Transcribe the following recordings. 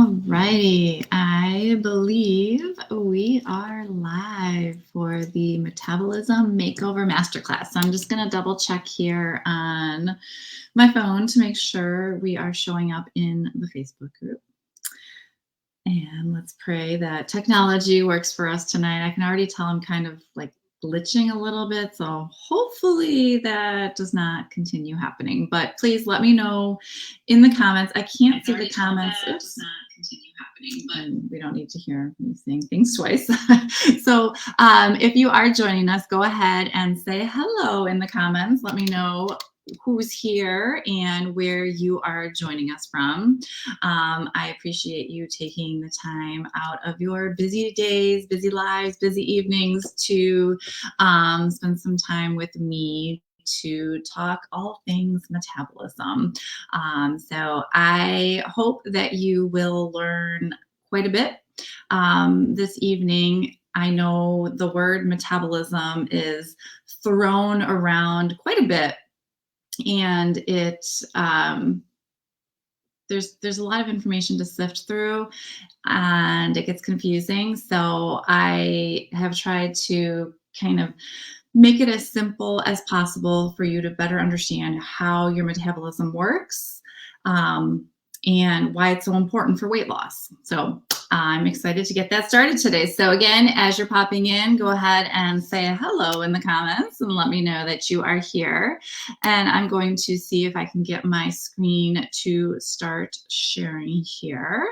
Alrighty, I believe we are live for the Metabolism Makeover Masterclass. So I'm just going to double check here on my phone to make sure we are showing up in the Facebook group. And let's pray that technology works for us tonight. I can already tell I'm kind of like glitching a little bit, so hopefully that does not continue happening. But please let me know in the comments. I can't see the comments. Oops. Continue happening, but we don't need to hear me saying things twice. So if you are joining us, go ahead and say hello in the comments. Let me know who's here and where you are joining us from. I appreciate you taking the time out of your busy days, busy lives, busy evenings to spend some time with me to talk all things metabolism. So I hope that you will learn quite a bit this evening. I know the word metabolism is thrown around quite a bit, and there's a lot of information to sift through, and it gets confusing. So I have tried to kind of make it as simple as possible for you to better understand how your metabolism works, and why it's so important for weight loss. So I'm excited to get that started today. So again, as you're popping in, go ahead and say hello in the comments and let me know that you are here. And I'm going to see if I can get my screen to start sharing here.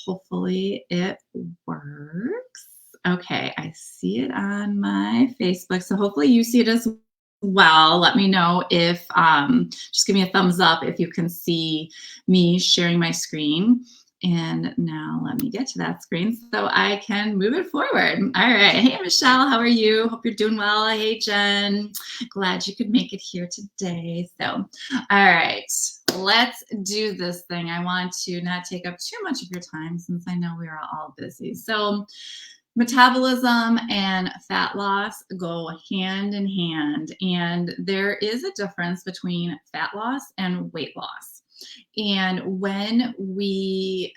Hopefully it works. Okay, I see it on my Facebook. So hopefully you see it as well. Let me know if, just give me a thumbs up if you can see me sharing my screen. And now let me get to that screen so I can move it forward. All right. Hey, Michelle, how are you? Hope you're doing well. Hey, Jen. Glad you could make it here today. So, all right, let's do this thing. I want to not take up too much of your time since I know we are all busy. So, metabolism and fat loss go hand in hand, and there is a difference between fat loss and weight loss. And when we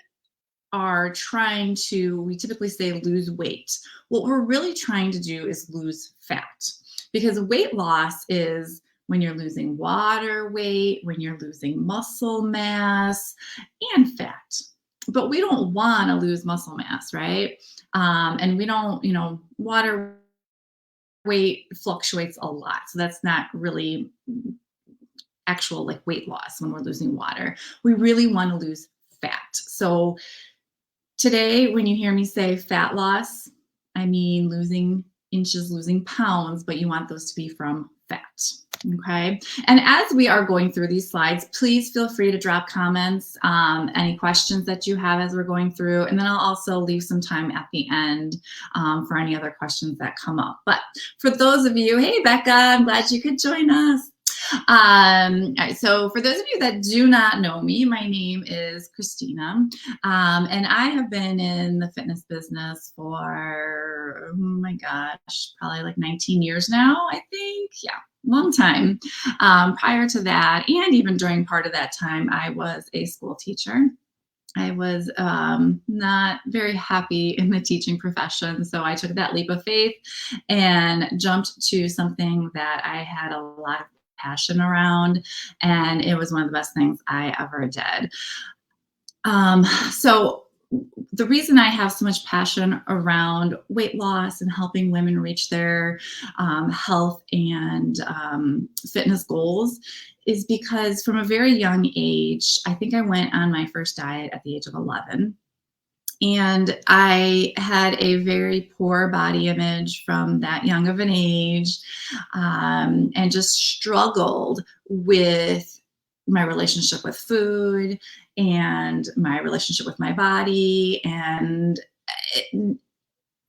are trying to, we typically say lose weight. What we're really trying to do is lose fat, because weight loss is when you're losing water weight, when you're losing muscle mass and fat. But we don't want to lose muscle mass, right? And we don't, water weight fluctuates a lot. So that's not really actual like weight loss when we're losing water. We really want to lose fat. So today, when you hear me say fat loss, I mean losing inches, losing pounds, but you want those to be from fat. Okay. And as we are going through these slides, please feel free to drop comments, any questions that you have as we're going through. And then I'll also leave some time at the end for any other questions that come up. But for those of you, hey, Becca, I'm glad you could join us. All right, so for those of you that do not know me, my name is Christina, and I have been in the fitness business for, oh my gosh, probably like 19 years now, I think. Yeah, long time. Prior to that, and even during part of that time, I was a school teacher. I was not very happy in the teaching profession, so I took that leap of faith and jumped to something that I had a lot of passion around, and it was one of the best things I ever did. So the reason I have so much passion around weight loss and helping women reach their health and fitness goals is because from a very young age, I think I went on my first diet at the age of 11. And I had a very poor body image from that young of an age, and just struggled with my relationship with food and my relationship with my body. And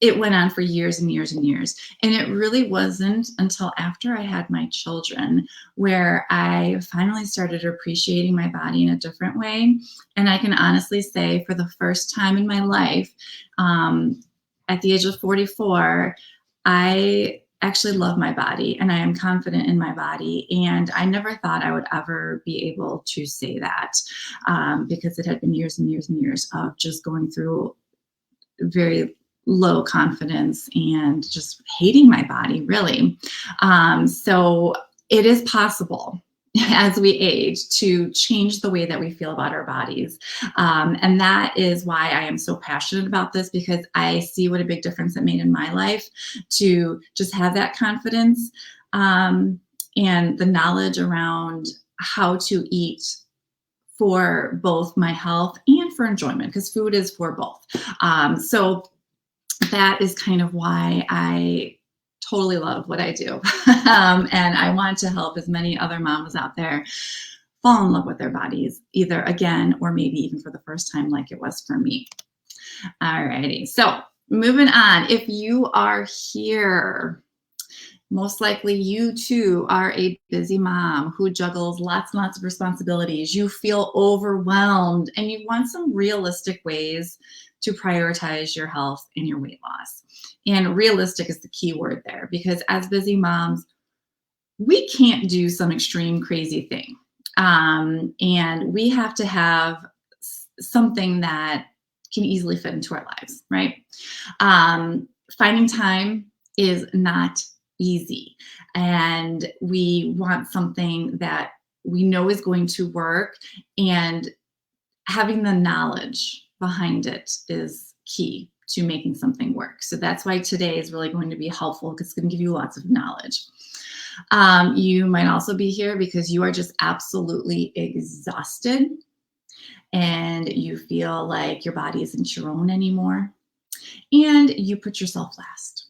it went on for years and years and years. And it really wasn't until after I had my children where I finally started appreciating my body in a different way. And I can honestly say for the first time in my life, at the age of 44, I actually love my body and I am confident in my body. And I never thought I would ever be able to say that because it had been years and years and years of just going through very low confidence and just hating my body, really. So it is possible as we age to change the way that we feel about our bodies. And that is why I am so passionate about this, because I see what a big difference it made in my life to just have that confidence and the knowledge around how to eat for both my health and for enjoyment, because food is for both. So that is kind of why I totally love what I do. And I want to help as many other mamas out there fall in love with their bodies, either again or maybe even for the first time, like it was for me. Alrighty, so moving on. If you are here, most likely you too are a busy mom who juggles lots and lots of responsibilities. You feel overwhelmed and you want some realistic ways to prioritize your health and your weight loss. And realistic is the key word there, because as busy moms, we can't do some extreme crazy thing. And we have to have something that can easily fit into our lives, right? Finding time is not easy. And we want something that we know is going to work, and having the knowledge behind it is key to making something work. So that's why today is really going to be helpful, because it's going to give you lots of knowledge. You might also be here because you are just absolutely exhausted and you feel like your body isn't your own anymore and you put yourself last.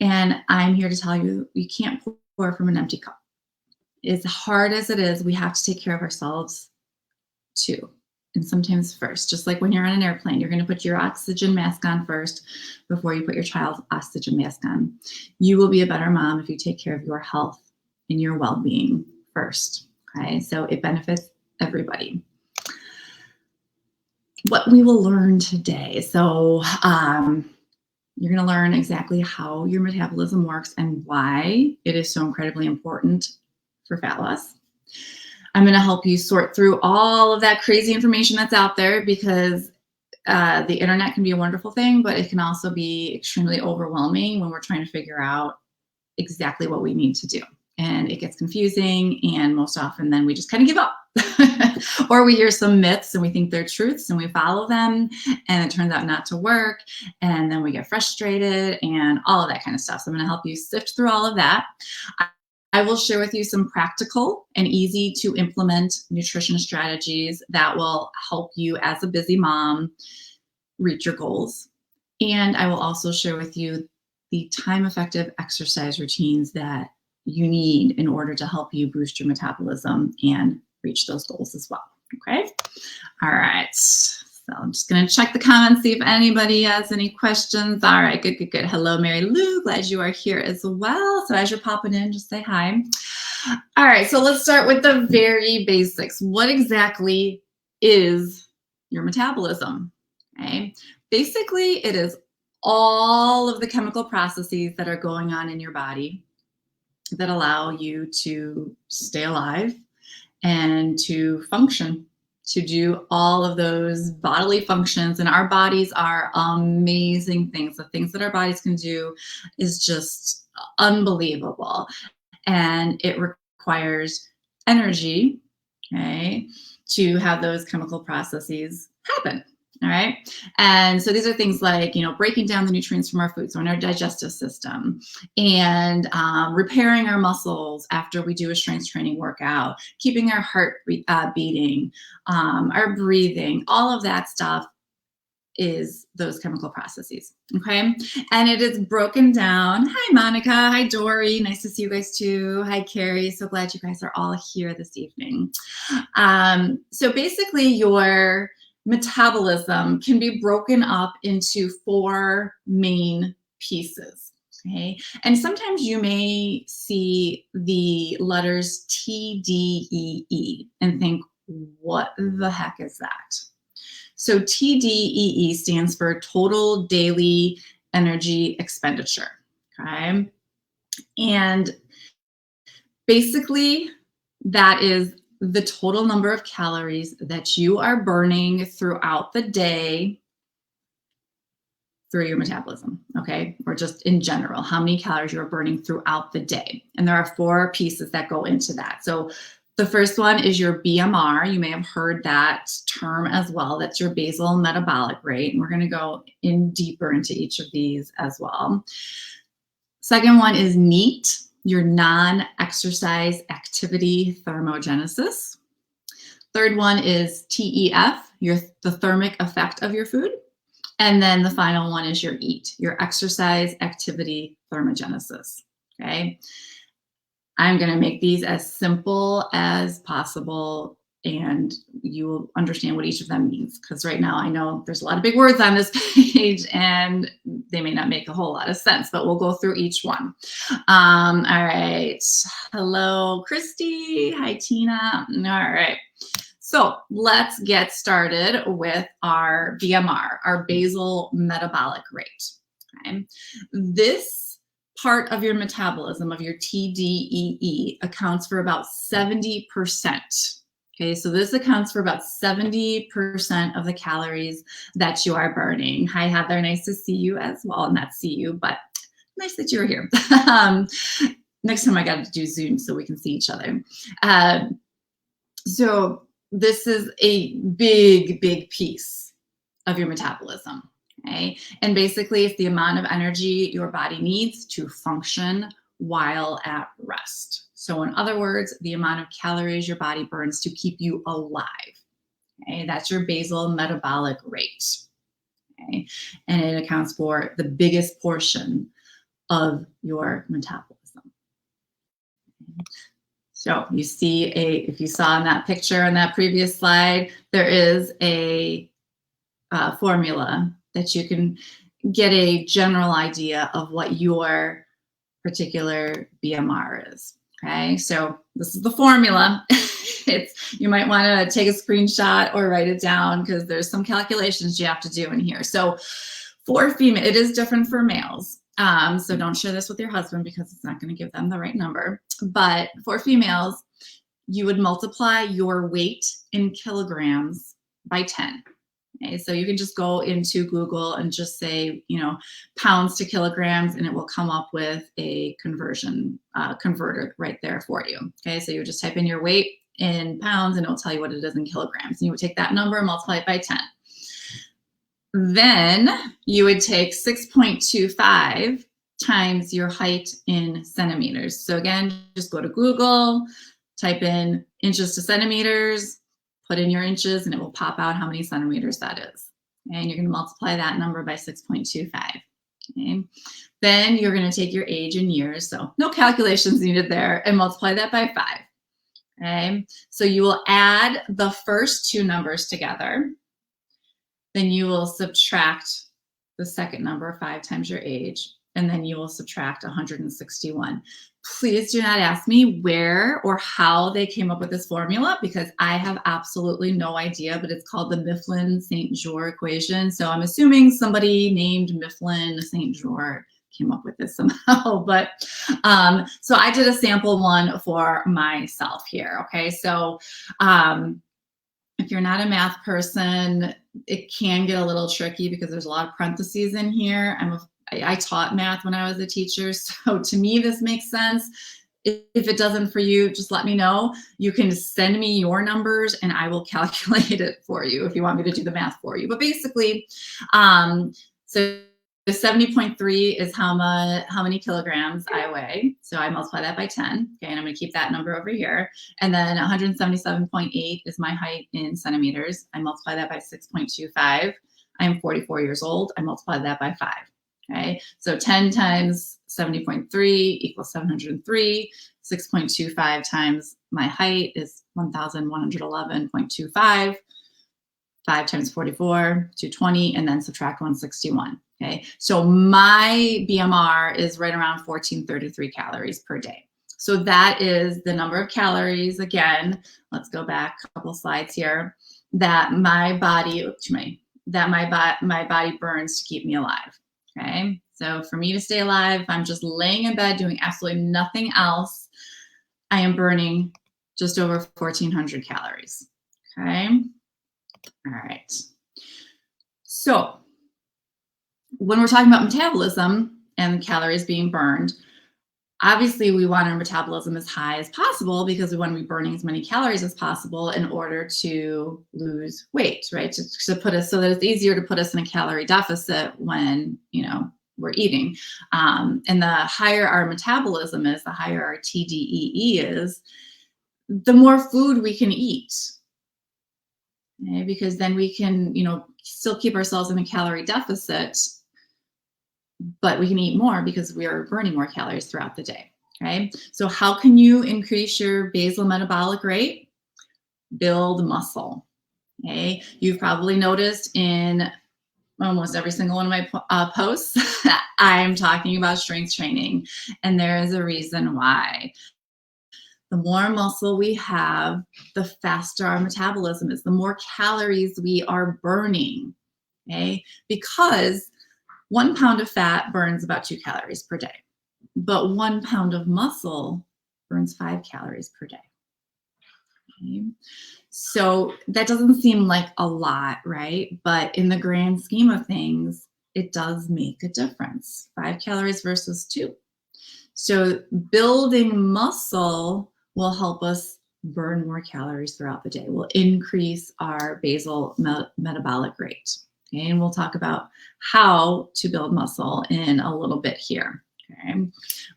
And I'm here to tell you, you can't pour from an empty cup. As hard as it is, we have to take care of ourselves too. And sometimes first, just like when you're on an airplane, you're going to put your oxygen mask on first before you put your child's oxygen mask on. You will be a better mom if you take care of your health and your well-being first. Okay, so it benefits everybody. What we will learn today. So you're going to learn exactly how your metabolism works and why it is so incredibly important for fat loss. I'm going to help you sort through all of that crazy information that's out there, because the internet can be a wonderful thing, but it can also be extremely overwhelming when we're trying to figure out exactly what we need to do. And it gets confusing, and most often then we just kind of give up. Or we hear some myths and we think they're truths and we follow them, and it turns out not to work, and then we get frustrated and all of that kind of stuff. So I'm going to help you sift through all of that. I will share with you some practical and easy to implement nutrition strategies that will help you as a busy mom reach your goals. And I will also share with you the time-effective exercise routines that you need in order to help you boost your metabolism and reach those goals as well. Okay. All right. So I'm just going to check the comments, see if anybody has any questions. All right. Good, good, good. Hello, Mary Lou. Glad you are here as well. So as you're popping in, just say hi. All right. So let's start with the very basics. What exactly is your metabolism? Okay. Basically, it is all of the chemical processes that are going on in your body that allow you to stay alive and to function, to do all of those bodily functions. And our bodies are amazing things. The things that our bodies can do is just unbelievable. And it requires energy, okay, to have those chemical processes happen. All right. And so these are things like, breaking down the nutrients from our food, so in our digestive system, and repairing our muscles after we do a strength training workout, keeping our heart beating, our breathing, all of that stuff is those chemical processes. Okay. And it is broken down. Hi, Monica. Hi, Dory. Nice to see you guys too. Hi, Carrie. So glad you guys are all here this evening. So basically your metabolism can be broken up into 4 main pieces. Okay. And sometimes you may see the letters TDEE and think, what the heck is that? So TDEE stands for total daily energy expenditure. Okay. And basically, that is the total number of calories that you are burning throughout the day through your metabolism, okay? Or just in general, how many calories you're burning throughout the day. And there are 4 pieces that go into that. So the first one is your BMR. You may have heard that term as well. That's your basal metabolic rate. And we're going to go in deeper into each of these as well. Second one is NEAT, your non-exercise activity thermogenesis. Third one is TEF, the thermic effect of your food. And then the final one is your EAT, your exercise activity thermogenesis. Okay. I'm going to make these as simple as possible, and you will understand what each of them means. Because right now I know there's a lot of big words on this page and they may not make a whole lot of sense, but we'll go through each one. All right. Hello, Christy. Hi, Tina. All right. So let's get started with our BMR, our basal metabolic rate. Okay. This part of your metabolism, of your TDEE, accounts for about 70%. Okay, so this accounts for about 70% of the calories that you are burning. Hi, Heather, nice to see you as well. Not see you, but nice that you're here. Next time I got to do Zoom so we can see each other. So this is a big, big piece of your metabolism. Okay. And basically, it's the amount of energy your body needs to function while at rest. So in other words, the amount of calories your body burns to keep you alive. Okay. That's your basal metabolic rate. Okay. And it accounts for the biggest portion of your metabolism. Okay. So you see if you saw in that picture on that previous slide, there is a formula that you can get a general idea of what your particular BMR is. Okay, so this is the formula. You might want to take a screenshot or write it down because there's some calculations you have to do in here. So for female, it is different for males. So don't share this with your husband because it's not going to give them the right number. But for females, you would multiply your weight in kilograms by 10. Okay, so you can just go into Google and just say, pounds to kilograms, and it will come up with a converter right there for you. Okay, so you just type in your weight in pounds and it'll tell you what it is in kilograms. And you would take that number and multiply it by 10. Then you would take 6.25 times your height in centimeters. So again, just go to Google, type in inches to centimeters, put in your inches, and it will pop out how many centimeters that is. And you're going to multiply that number by 6.25. Okay. Then you're going to take your age in years, so no calculations needed there, and multiply that by 5. Okay. So you will add the first 2 numbers together. Then you will subtract the second number, 5 times your age, and then you will subtract 161. Please do not ask me where or how they came up with this formula because I have absolutely no idea, but it's called the Mifflin-St. Jean equation. So I'm assuming somebody named Mifflin-St. Jean came up with this somehow. But so I did a sample one for myself here. Okay, so if you're not a math person, it can get a little tricky because there's a lot of parentheses in here. I taught math when I was a teacher, so to me this makes sense. If it doesn't for you, just let me know. You can send me your numbers and I will calculate it for you if you want me to do the math for you. But basically, so the 70.3 is how many kilograms I weigh. So I multiply that by 10. Okay, and I'm going to keep that number over here. And then 177.8 is my height in centimeters. I multiply that by 6.25. I am 44 years old. I multiply that by 5. Okay, so 10 times 70.3 equals 703. 6.25 times my height is 1,111.25. 5 times 44, 220, and then subtract 161. Okay, so my BMR is right around 1433 calories per day. So that is the number of calories. Again, let's go back a couple slides here. That my body burns to keep me alive. Okay, So for me to stay alive, if I'm just laying in bed doing absolutely nothing else, I am burning just over 1,400 calories. Okay. All right. So when we're talking about metabolism and calories being burned, obviously we want our metabolism as high as possible because we want to be burning as many calories as possible in order to lose weight, right? To put us so that it's easier to put us in a calorie deficit when, we're eating. And the higher our metabolism is, the higher our TDEE is, the more food we can eat. Okay? Because then we can, still keep ourselves in a calorie deficit, but we can eat more because we are burning more calories throughout the day. Okay. So how can you increase your basal metabolic rate? Build muscle. Okay. You've probably noticed in almost every single one of my posts, I'm talking about strength training, and there is a reason why. The more muscle we have, the faster our metabolism is, the more calories we are burning. Okay. Because 1 pound of fat burns about 2 calories per day, but 1 pound of muscle burns 5 calories per day. Okay. So that doesn't seem like a lot, right? But in the grand scheme of things, it does make a difference. 5 calories versus 2. So building muscle will help us burn more calories throughout the day, will increase our basal metabolic rate. Okay, and we'll talk about how to build muscle in a little bit here. Okay,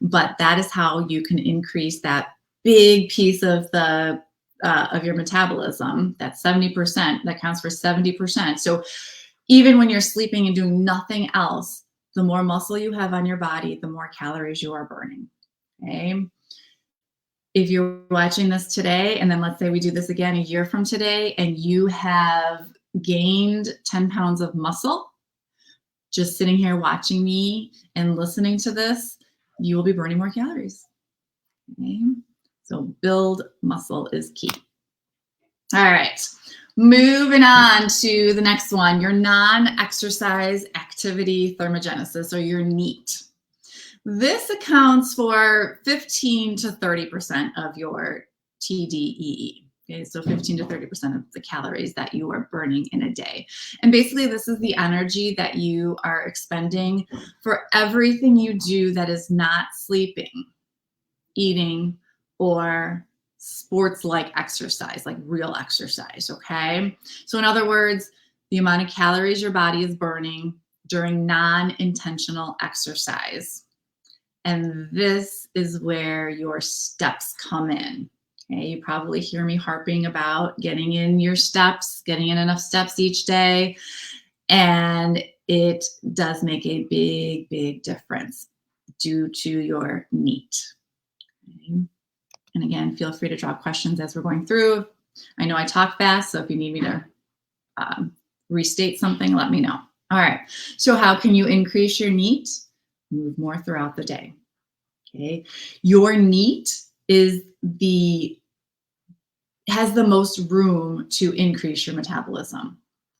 but that is how you can increase that big piece of the of your metabolism. That 70%, that counts for 70%. So even when you're sleeping and doing nothing else, the more muscle you have on your body, the more calories you are burning. Okay. If you're watching this today, and then let's say we do this again a year from today, and you have gained 10 pounds of muscle, just sitting here watching me and listening to this, you will be burning more calories. Okay. So build muscle is key. All right. Moving on to the next one, your non-exercise activity thermogenesis, or your NEAT. This accounts for 15 to 30% of your TDEE. Okay, so 15 to 30% of the calories that you are burning in a day. And basically, this is the energy that you are expending for everything you do that is not sleeping, eating, or sports-like exercise, like real exercise, okay? So in other words, the amount of calories your body is burning during non-intentional exercise. And this is where your steps come in. Okay, you probably hear me harping about getting in your steps, getting in enough steps each day. And it does make a big, big difference due to your NEAT. Okay. And again, feel free to drop questions as we're going through. I know I talk fast, so if you need me to restate something, let me know. All right, so how can you increase your NEAT? Move more throughout the day. Okay, your NEAT has the most room to increase your metabolism.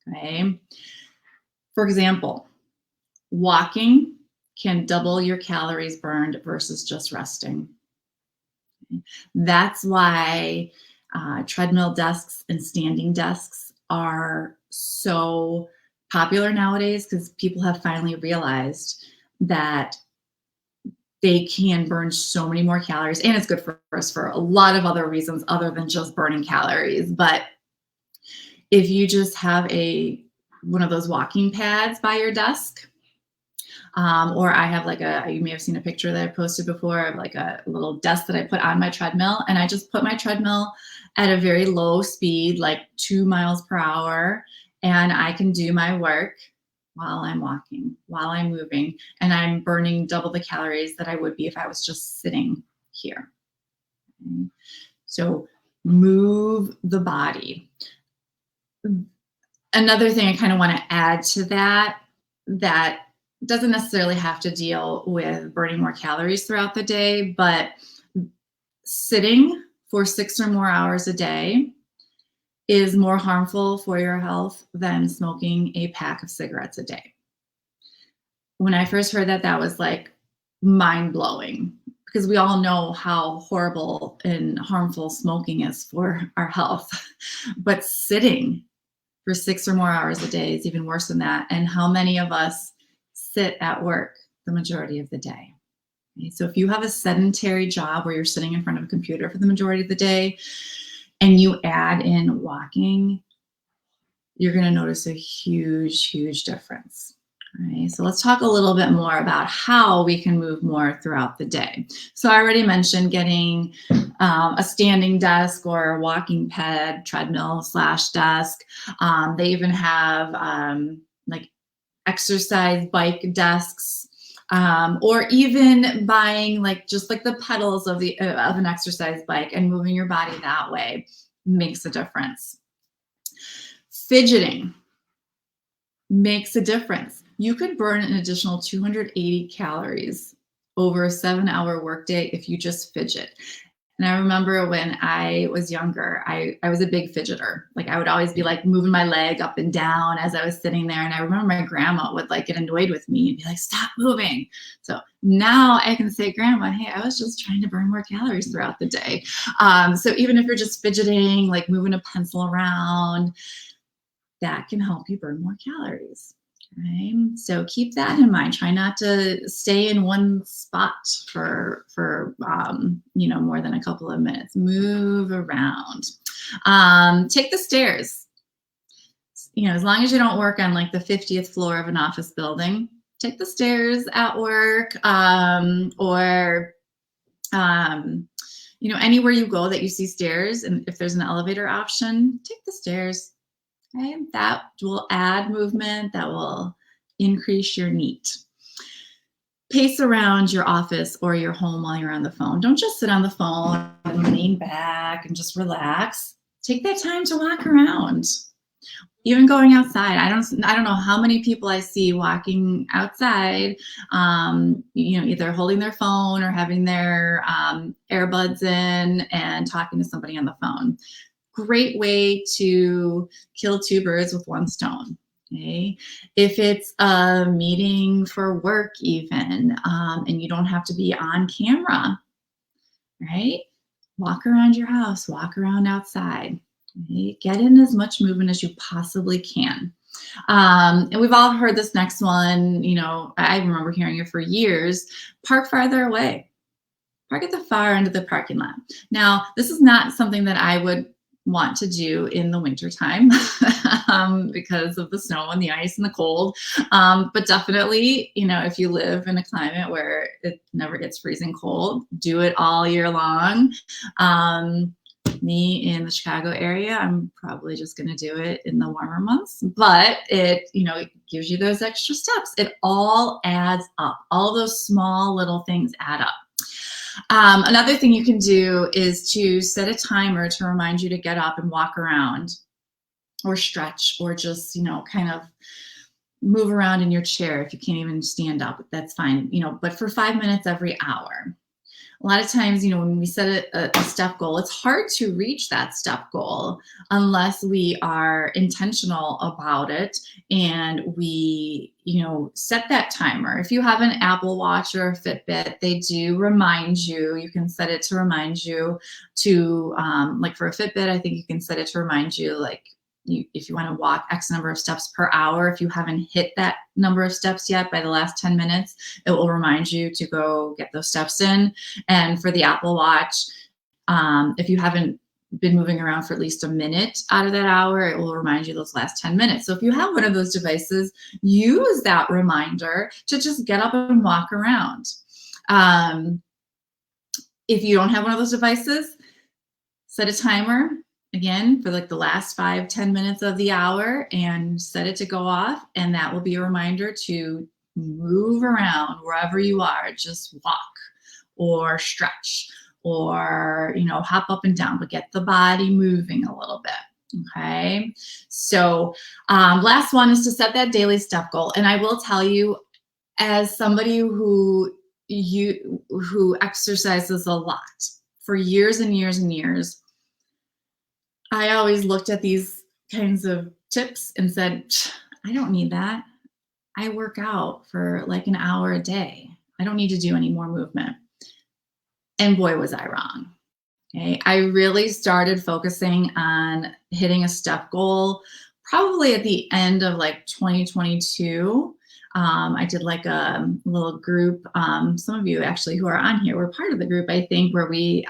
Okay, for example, walking can double your calories burned versus just resting. Okay? That's why treadmill desks and standing desks are so popular nowadays, because people have finally realized that they can burn so many more calories, and it's good for us for a lot of other reasons other than just burning calories. But if you just have one of those walking pads by your desk, or I have you may have seen a picture that I posted before of like a little desk that I put on my treadmill, and I just put my treadmill at a very low speed, like 2 miles per hour, and I can do my work while I'm walking, while I'm moving, and I'm burning double the calories that I would be if I was just sitting here. Okay. So move the body. Another thing I kind of want to add to that doesn't necessarily have to deal with burning more calories throughout the day, but sitting for 6 or more hours a day is more harmful for your health than smoking a pack of cigarettes a day. When I first heard that, that was like mind blowing because we all know how horrible and harmful smoking is for our health. But sitting for 6 or more hours a day is even worse than that. And how many of us sit at work the majority of the day? Okay, so if you have a sedentary job where you're sitting in front of a computer for the majority of the day and you add in walking, you're going to notice a huge, huge difference. All right, so let's talk a little bit more about how we can move more throughout the day. So I already mentioned getting a standing desk or a walking pad, treadmill / desk. They even have like exercise bike desks, or even buying like just like the pedals of an exercise bike and moving your body that way makes a difference. Fidgeting makes a difference. You could burn an additional 280 calories over a 7-hour workday if you just fidget. And I remember when I was younger, I was a big fidgeter. Like I would always be like moving my leg up and down as I was sitting there. And I remember my grandma would like get annoyed with me and be like, stop moving. So now I can say, Grandma, hey, I was just trying to burn more calories throughout the day. So even if you're just fidgeting, like moving a pencil around, that can help you burn more calories. Right? So keep that in mind. Try not to stay in one spot for more than a couple of minutes. Move around. Take the stairs. As long as you don't work on like the 50th floor of an office building, take the stairs at work, or anywhere you go that you see stairs, and if there's an elevator option, take the stairs. Okay, that will add movement, that will increase your NEAT. Pace around your office or your home while you're on the phone. Don't just sit on the phone and lean back and just relax. Take that time to walk around. Even going outside. I don't know how many people I see walking outside, either holding their phone or having their earbuds in and talking to somebody on the phone. Great way to kill 2 birds with 1 stone. Okay. If it's a meeting for work even, and you don't have to be on camera, right? Walk around your house, walk around outside. Okay? Get in as much movement as you possibly can. And we've all heard this next one, I remember hearing it for years, park farther away. Park at the far end of the parking lot. Now, this is not something that I would want to do in the wintertime because of the snow and the ice and the cold. But definitely, if you live in a climate where it never gets freezing cold, do it all year long. Me in the Chicago area, I'm probably just going to do it in the warmer months, but it gives you those extra steps. It all adds up. All those small little things add up. Another thing you can do is to set a timer to remind you to get up and walk around or stretch or just, kind of move around in your chair. If you can't even stand up, that's fine, but for 5 minutes every hour. A lot of times, when we set a step goal, it's hard to reach that step goal unless we are intentional about it and we, set that timer. If you have an Apple Watch or a Fitbit, they do remind you. You can set it to remind you to, like for a Fitbit, I think you can set it to remind you, like, if you want to walk X number of steps per hour, if you haven't hit that number of steps yet by the last 10 minutes, it will remind you to go get those steps in. And for the Apple Watch, if you haven't been moving around for at least a minute out of that hour, it will remind you those last 10 minutes. So if you have one of those devices, use that reminder to just get up and walk around. If you don't have one of those devices, set a timer. Again, for like the last 5-10 minutes of the hour and set it to go off. And that will be a reminder to move around wherever you are. Just walk or stretch or, hop up and down, but get the body moving a little bit. Okay. So last one is to set that daily step goal. And I will tell you, as somebody who exercises a lot for years and years and years, I always looked at these kinds of tips and said, I don't need that. I work out for like an hour a day. I don't need to do any more movement. And boy, was I wrong. Okay. I really started focusing on hitting a step goal probably at the end of like 2022. I did like a little group. Some of you actually who are on here were part of the group, I think, where we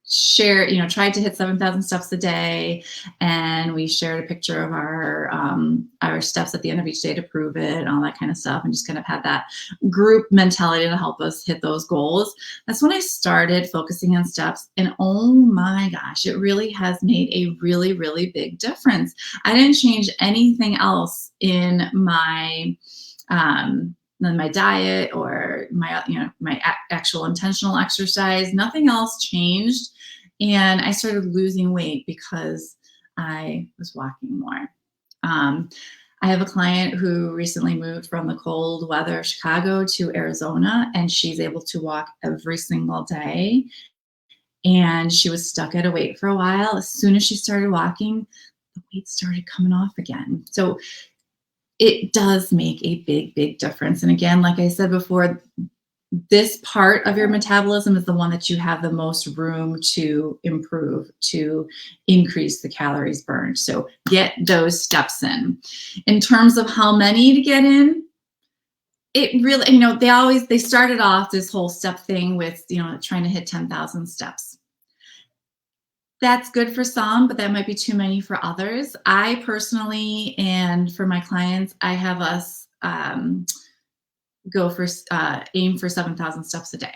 share, tried to hit 7,000 steps a day, and we shared a picture of our steps at the end of each day to prove it and all that kind of stuff, and just kind of had that group mentality to help us hit those goals. That's when I started focusing on steps, and oh my gosh, it really has made a really, really big difference. I didn't change anything else in my diet or my actual intentional exercise. Nothing else changed, and I started losing weight because I was walking more. I have a client who recently moved from the cold weather of Chicago to Arizona, and she's able to walk every single day. And she was stuck at a weight for a while. As soon as she started walking, the weight started coming off again. So it does make a big, big difference. And again, like I said before, this part of your metabolism is the one that you have the most room to improve, to increase the calories burned. So get those steps in. In terms of how many to get in, it really, they started off this whole step thing with, trying to hit 10,000 steps. That's good for some, but that might be too many for others. I personally, and for my clients, I have us aim for 7,000 steps a day.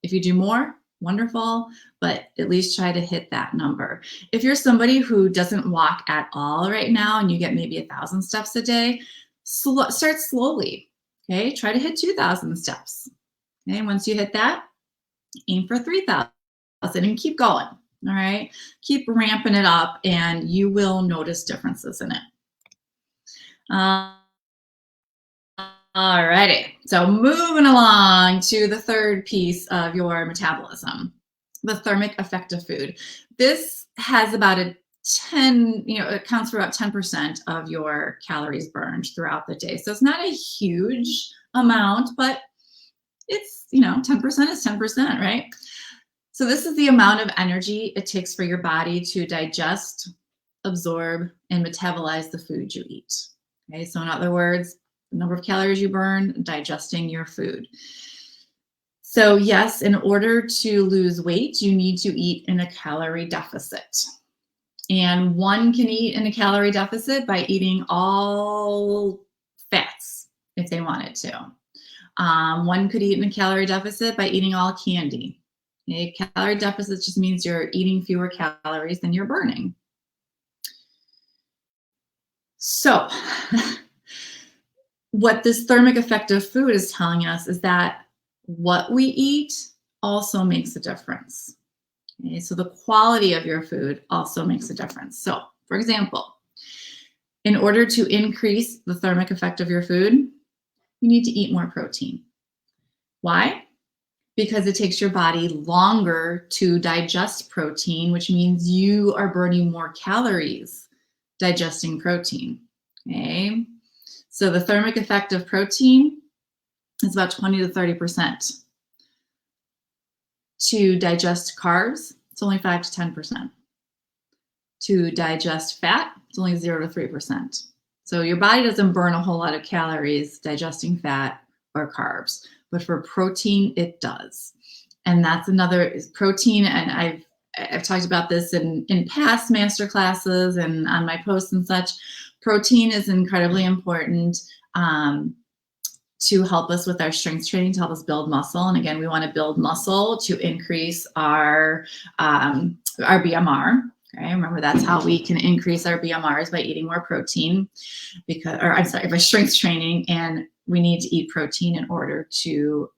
If you do more, wonderful, but at least try to hit that number. If you're somebody who doesn't walk at all right now and you get maybe 1,000 steps a day, start slowly. Okay, try to hit 2,000 steps. Okay, once you hit that, aim for 3,000 and keep going. All right, keep ramping it up, and you will notice differences in it. All righty, so moving along to the third piece of your metabolism, the thermic effect of food. This has about it counts for about 10% of your calories burned throughout the day. So it's not a huge amount, but it's, 10% is 10%, right? So this is the amount of energy it takes for your body to digest, absorb, and metabolize the food you eat. Okay, so in other words, the number of calories you burn digesting your food. So yes, in order to lose weight, you need to eat in a calorie deficit. And one can eat in a calorie deficit by eating all fats if they wanted to. One could eat in a calorie deficit by eating all candy. A calorie deficit just means you're eating fewer calories than you're burning. So what this thermic effect of food is telling us is that what we eat also makes a difference. Okay, so the quality of your food also makes a difference. So, for example, in order to increase the thermic effect of your food, you need to eat more protein. Why? Because it takes your body longer to digest protein, which means you are burning more calories digesting protein. Okay, so the thermic effect of protein is about 20 to 30%. To digest carbs, it's only 5 to 10%. To digest fat, it's only 0 to 3%. So your body doesn't burn a whole lot of calories digesting fat or carbs, but for protein, it does. And that's another protein. And I've talked about this in past master classes and on my posts and such. Protein is incredibly important to help us with our strength training, to help us build muscle. And again, we want to build muscle to increase our BMR. Okay, remember that's how we can increase our BMRs, by eating more protein, by strength training, and we need to eat protein in order to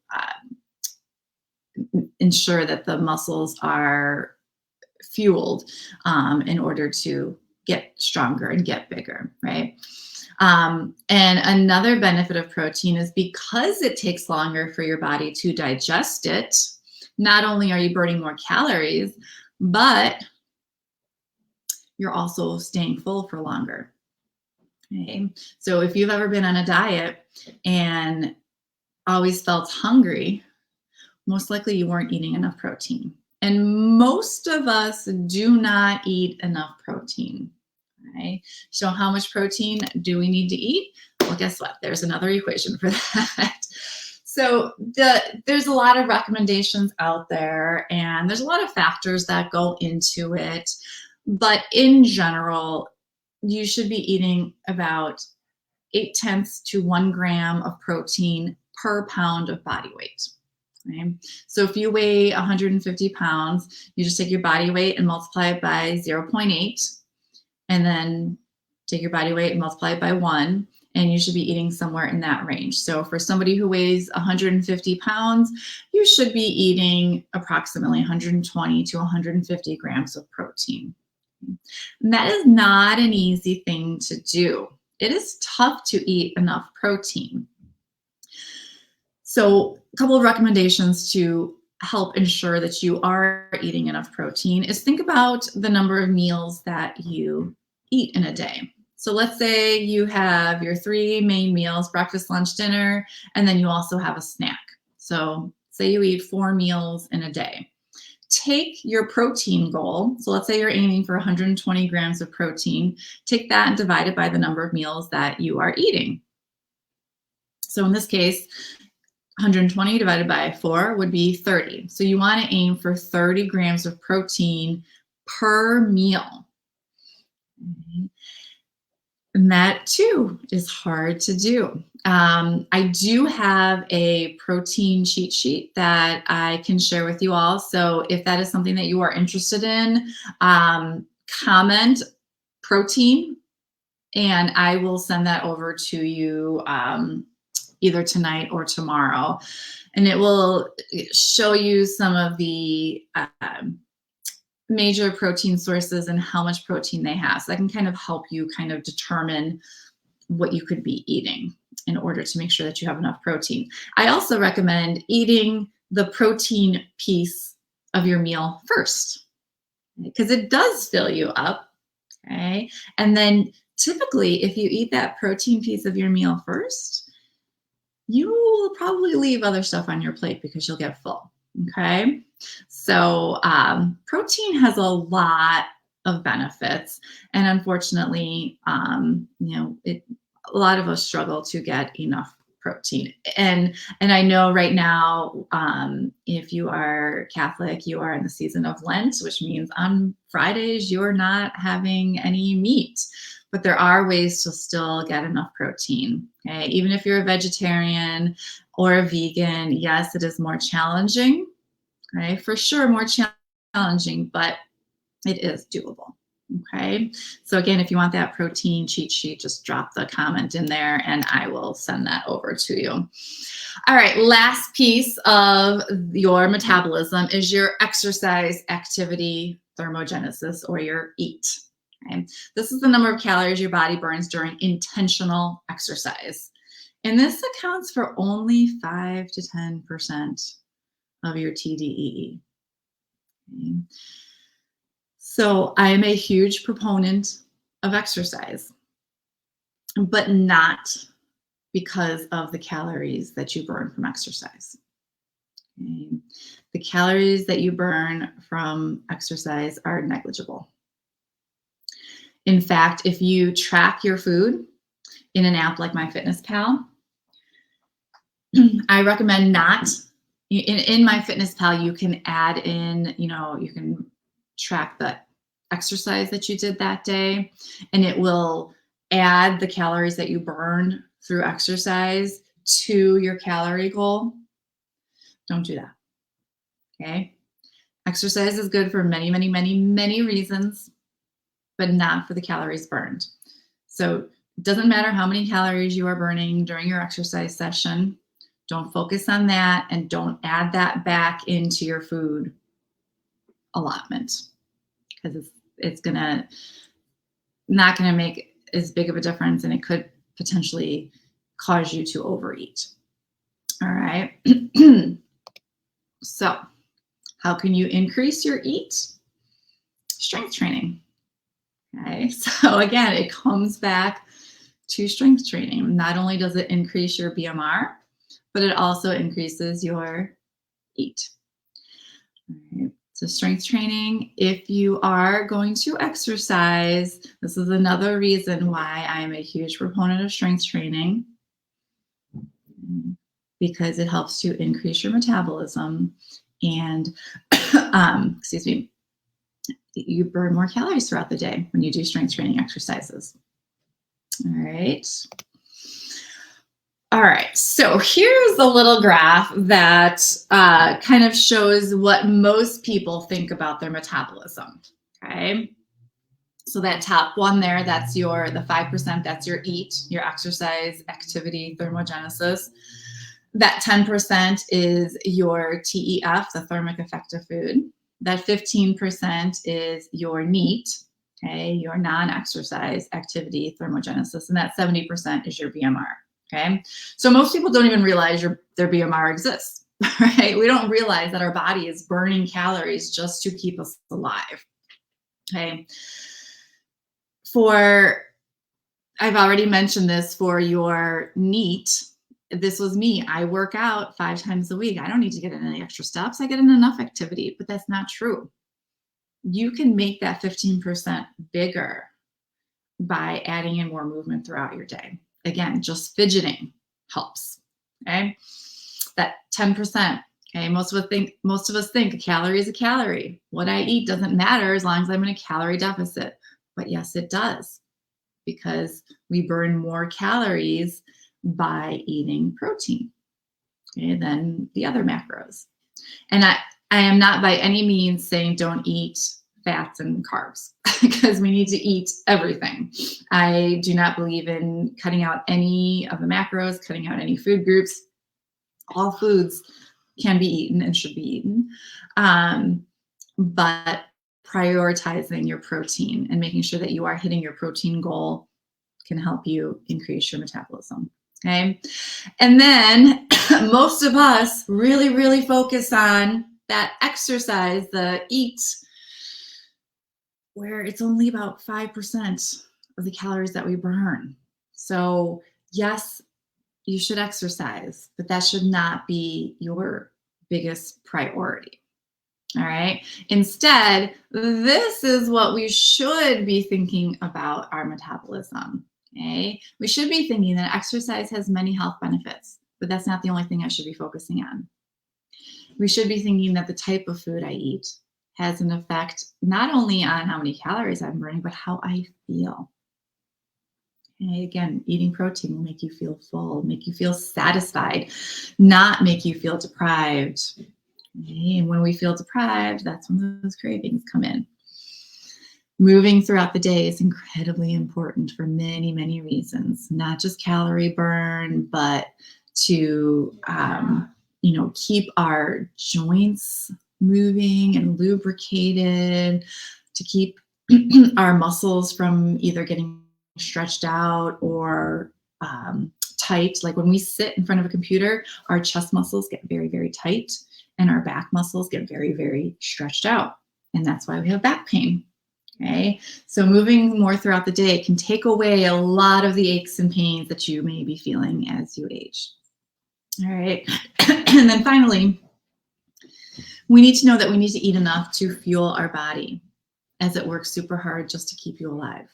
ensure that the muscles are fueled in order to get stronger and get bigger, right? And another benefit of protein is because it takes longer for your body to digest it, not only are you burning more calories, but you're also staying full for longer. Okay. So if you've ever been on a diet and always felt hungry, most likely you weren't eating enough protein. And most of us do not eat enough protein. Okay. So how much protein do we need to eat? Well, guess what? There's another equation for that. So there's a lot of recommendations out there, and there's a lot of factors that go into it. But in general, you should be eating about 0.8 to 1 gram of protein per pound of body weight. Okay? So if you weigh 150 pounds, you just take your body weight and multiply it by 0.8, and then take your body weight and multiply it by 1, and you should be eating somewhere in that range. So for somebody who weighs 150 pounds, you should be eating approximately 120 to 150 grams of protein. And that is not an easy thing to do. It is tough to eat enough protein. So a couple of recommendations to help ensure that you are eating enough protein is think about the number of meals that you eat in a day. So let's say you have your 3 main meals, breakfast, lunch, dinner, and then you also have a snack. So say you eat 4 meals in a day. Take your protein goal. So let's say you're aiming for 120 grams of protein. Take that and divide it by the number of meals that you are eating. So in this case, 120 divided by 4 would be 30. So you want to aim for 30 grams of protein per meal. And that too is hard to do. I do have a protein cheat sheet that I can share with you all. So if that is something that you are interested in, comment protein and I will send that over to you either tonight or tomorrow. And it will show you some of the major protein sources and how much protein they have. So that can kind of help you kind of determine what you could be eating in order to make sure that you have enough protein. I also recommend eating the protein piece of your meal first because it does fill you up. Okay. And then typically, if you eat that protein piece of your meal first, you will probably leave other stuff on your plate because you'll get full. Okay. So protein has a lot of benefits, and unfortunately, a lot of us struggle to get enough protein. And I know right now, if you are Catholic, you are in the season of Lent, which means on Fridays you're not having any meat. But there are ways to still get enough protein. Okay, even if you're a vegetarian or a vegan, yes, it is more challenging. Okay, for sure, more challenging, but it is doable. Okay, so again, if you want that protein cheat sheet, just drop the comment in there and I will send that over to you. All right, last piece of your metabolism is your exercise activity thermogenesis, or your EAT. Okay? This is the number of calories your body burns during intentional exercise. And this accounts for only 5 to 10% of your TDEE. Okay? So I am a huge proponent of exercise, but not because of the calories that you burn from exercise. Okay? The calories that you burn from exercise are negligible. In fact, if you track your food in an app like MyFitnessPal, I recommend not. In MyFitnessPal, you can add in, you can track the exercise that you did that day, and it will add the calories that you burned through exercise to your calorie goal. Don't do that. Okay. Exercise is good for many, many, many, many reasons, but not for the calories burned. So it doesn't matter how many calories you are burning during your exercise session. Don't focus on that and don't add that back into your food allotment because it's not gonna make as big of a difference, and it could potentially cause you to overeat. All right. So how can you increase your EAT? Strength training. Okay, so again, it comes back to strength training. Not only does it increase your BMR, but it also increases your EAT. All right. So strength training, if you are going to exercise, this is another reason why I am a huge proponent of strength training, because it helps to increase your metabolism and excuse me, you burn more calories throughout the day when you do strength training exercises. All right. All right, so here's a little graph that kind of shows what most people think about their metabolism, okay? So that top one there, that's the 5%, that's your EAT, your exercise, activity, thermogenesis. That 10% is your TEF, the thermic effect of food. That 15% is your NEAT, okay, your non-exercise activity, thermogenesis, and that 70% is your BMR. Okay, so most people don't even realize their BMR exists, right? We don't realize that our body is burning calories just to keep us alive. Okay, I've already mentioned this for your NEAT. This was me. I work out 5 times a week. I don't need to get in any extra steps. I get in enough activity, but that's not true. You can make that 15% bigger by adding in more movement throughout your day. Again, just fidgeting helps. Okay, that 10%. Okay, most of us think a calorie is a calorie. What I eat doesn't matter as long as I'm in a calorie deficit. But yes, it does, because we burn more calories by eating protein, okay, than the other macros. And I am not by any means saying don't eat fats and carbs, because we need to eat everything. I do not believe in cutting out any of the macros, cutting out any food groups. All foods can be eaten and should be eaten. But prioritizing your protein and making sure that you are hitting your protein goal can help you increase your metabolism. Okay. And then most of us really, really focus on that exercise, the EAT, where it's only about 5% of the calories that we burn. So yes, you should exercise, but that should not be your biggest priority. All right. Instead, this is what we should be thinking about our metabolism. Okay. We should be thinking that exercise has many health benefits, but that's not the only thing I should be focusing on. We should be thinking that the type of food I eat has an effect not only on how many calories I'm burning, but how I feel. Okay, again, eating protein will make you feel full, make you feel satisfied, not make you feel deprived. Okay, and when we feel deprived, that's when those cravings come in. Moving throughout the day is incredibly important for many, many reasons, not just calorie burn, but to keep our joints moving and lubricated, to keep our muscles from either getting stretched out or tight. Like when we sit in front of a computer, our chest muscles get very, very tight and our back muscles get very, very stretched out. And that's why we have back pain. Okay, so moving more throughout the day can take away a lot of the aches and pains that you may be feeling as you age. All right, and then finally, we need to know that we need to eat enough to fuel our body as it works super hard just to keep you alive.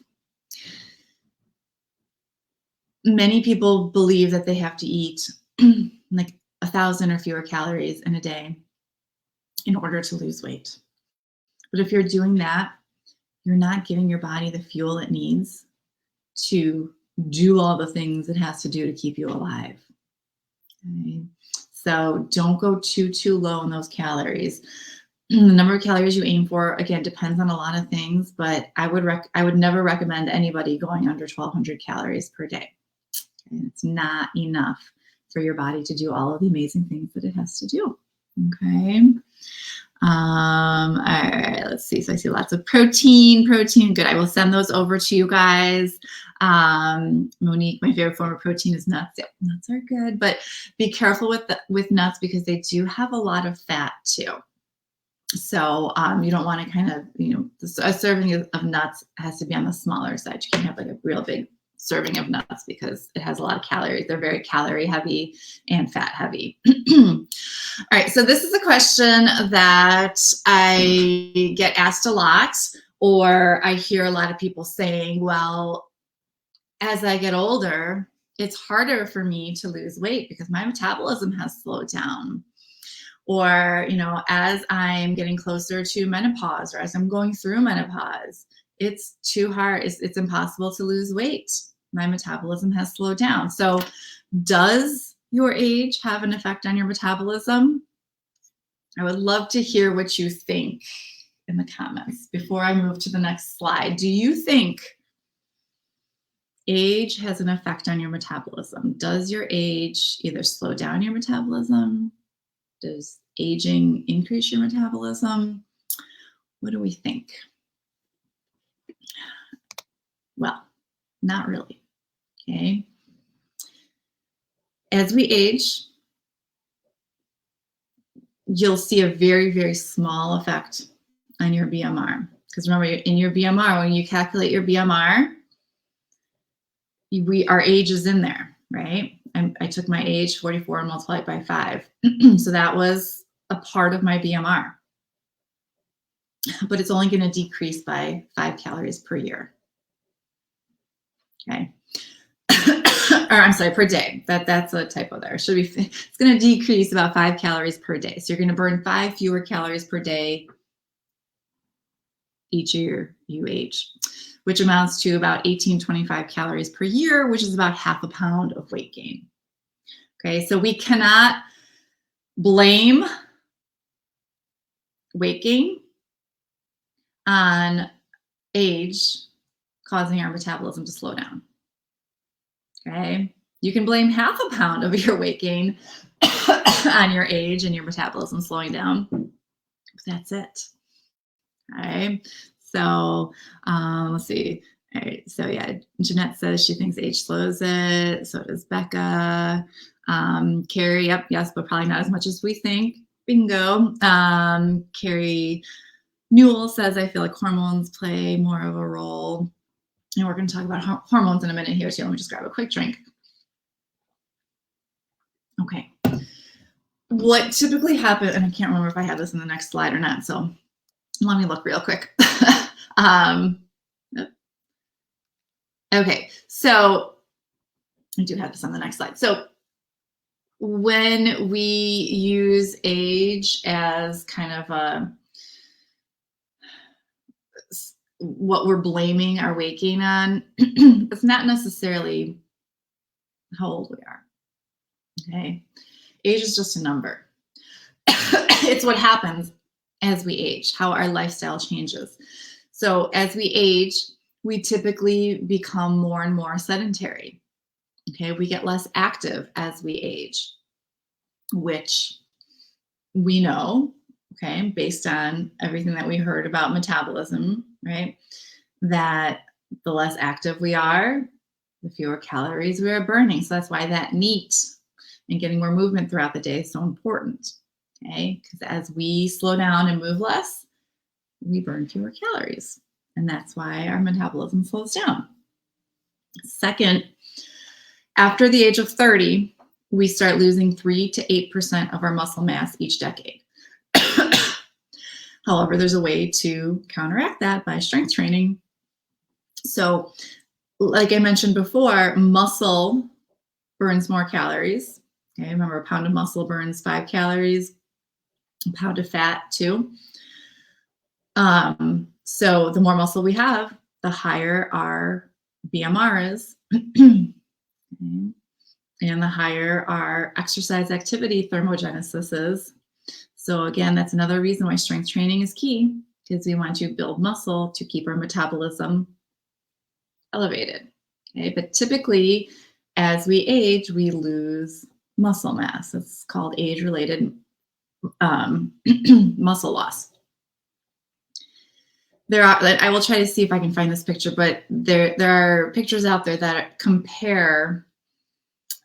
Many people believe that they have to eat like 1,000 or fewer calories in a day in order to lose weight. But if you're doing that, you're not giving your body the fuel it needs to do all the things it has to do to keep you alive. Okay? So don't go too low on those calories. The number of calories you aim for, again, depends on a lot of things, but I would never recommend anybody going under 1,200 calories per day. Okay? It's not enough for your body to do all of the amazing things that it has to do. Okay. All right, let's see. So I see lots of protein. Good. I will send those over to you guys. Monique, my favorite form of protein is nuts. Yep, nuts are good, but be careful with nuts because they do have a lot of fat too. So you don't want to kind of, a serving of nuts has to be on the smaller side. You can't have like a real big serving of nuts because it has a lot of calories. They're very calorie heavy and fat heavy. All right, so this is a question that I get asked a lot, or I hear a lot of people saying, well, as I get older, it's harder for me to lose weight because my metabolism has slowed down. Or, as I'm getting closer to menopause or as I'm going through menopause, it's too hard. It's impossible to lose weight. My metabolism has slowed down. So does your age have an effect on your metabolism? I would love to hear what you think in the comments before I move to the next slide. Do you think age has an effect on your metabolism? Does your age either slow down your metabolism? Does aging increase your metabolism? What do we think? Well, not really. Okay. As we age, you'll see a very, very small effect on your BMR. Because remember, in your BMR, when you calculate your BMR, our age is in there, right? I took my age, 44, and multiplied by 5. So that was a part of my BMR. But it's only going to decrease by 5 calories per year. Okay. Or I'm sorry, per day. That's a typo there. It's going to decrease about 5 calories per day. So you're going to burn 5 fewer calories per day each year you age, which amounts to about 1825 calories per year, which is about half a pound of weight gain. Okay, so we cannot blame weight gain on age causing our metabolism to slow down. Okay, you can blame half a pound of your weight gain on your age and your metabolism slowing down. But that's it. All right, so let's see. All right, so yeah, Jeanette says she thinks age slows it. So does Becca. Carrie, yep, yes, but probably not as much as we think. Bingo. Carrie Newell says, I feel like hormones play more of a role. And we're going to talk about hormones in a minute here, too. Let me just grab a quick drink. Okay. What typically happens, and I can't remember if I had this in the next slide or not, so let me look real quick. Okay, so I do have this on the next slide. So when we use age as kind of what we're blaming our weight gain on, it's not necessarily how old we are. Okay, age is just a number. It's what happens as we age, how our lifestyle changes. So as we age, we typically become more and more sedentary. Okay, we get less active as we age, which we know, okay, based on everything that we heard about metabolism, right, that the less active we are, the fewer calories we are burning. So that's why that NEAT and getting more movement throughout the day is so important, okay, because as we slow down and move less, we burn fewer calories. And that's why our metabolism slows down. Second, after the age of 30, we start losing 3 to 8% of our muscle mass each decade. However, there's a way to counteract that by strength training. So, like I mentioned before, muscle burns more calories. Okay, remember, a pound of muscle burns 5 calories, a pound of fat, 2. So the more muscle we have, the higher our BMR is. Okay. And the higher our exercise activity thermogenesis is. So again, that's another reason why strength training is key, because we want to build muscle to keep our metabolism elevated. Okay, but typically, as we age, we lose muscle mass. It's called age-related muscle loss. I will try to see if I can find this picture, but there are pictures out there that compare,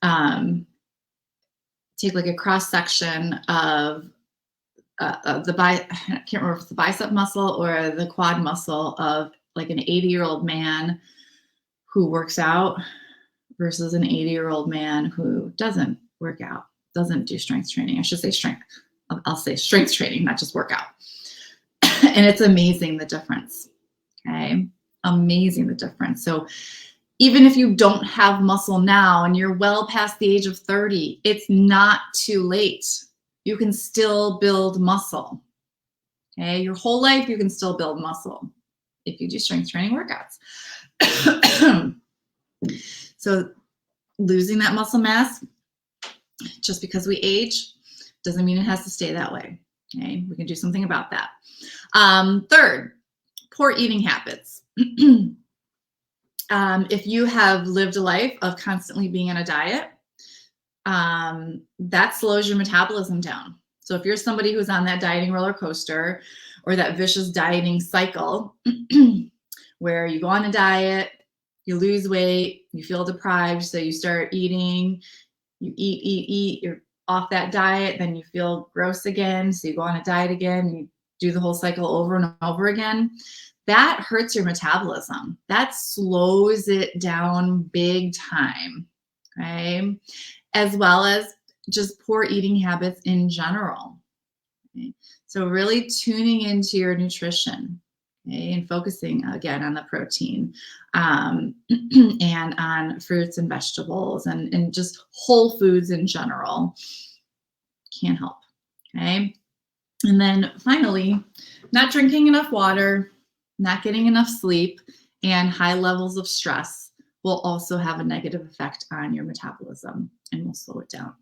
take like a cross section of I can't remember if it's the bicep muscle or the quad muscle of like an 80-year-old man who works out versus an 80-year-old man who doesn't work out, doesn't do strength training. I should say strength. I'll say strength training, not just workout. And it's amazing the difference. Okay. Amazing the difference. So even if you don't have muscle now and you're well past the age of 30, it's not too late. You can still build muscle. Okay. Your whole life, you can still build muscle if you do strength training workouts. So losing that muscle mass, just because we age, doesn't mean it has to stay that way. Okay, we can do something about that. Third, poor eating habits. If you have lived a life of constantly being on a diet, that slows your metabolism down. So if you're somebody who's on that dieting roller coaster or that vicious dieting cycle where you go on a diet, you lose weight, you feel deprived, so you start eating, you eat, you're off that diet, then you feel gross again, so you go on a diet again, you do the whole cycle over and over again. That hurts your metabolism. That slows it down big time, okay? As well as just poor eating habits in general. Okay? So really tuning into your nutrition, okay, and focusing again on the protein and on fruits and vegetables and just whole foods in general can help, okay? And then finally, not drinking enough water, not getting enough sleep, and high levels of stress will also have a negative effect on your metabolism and will slow it down.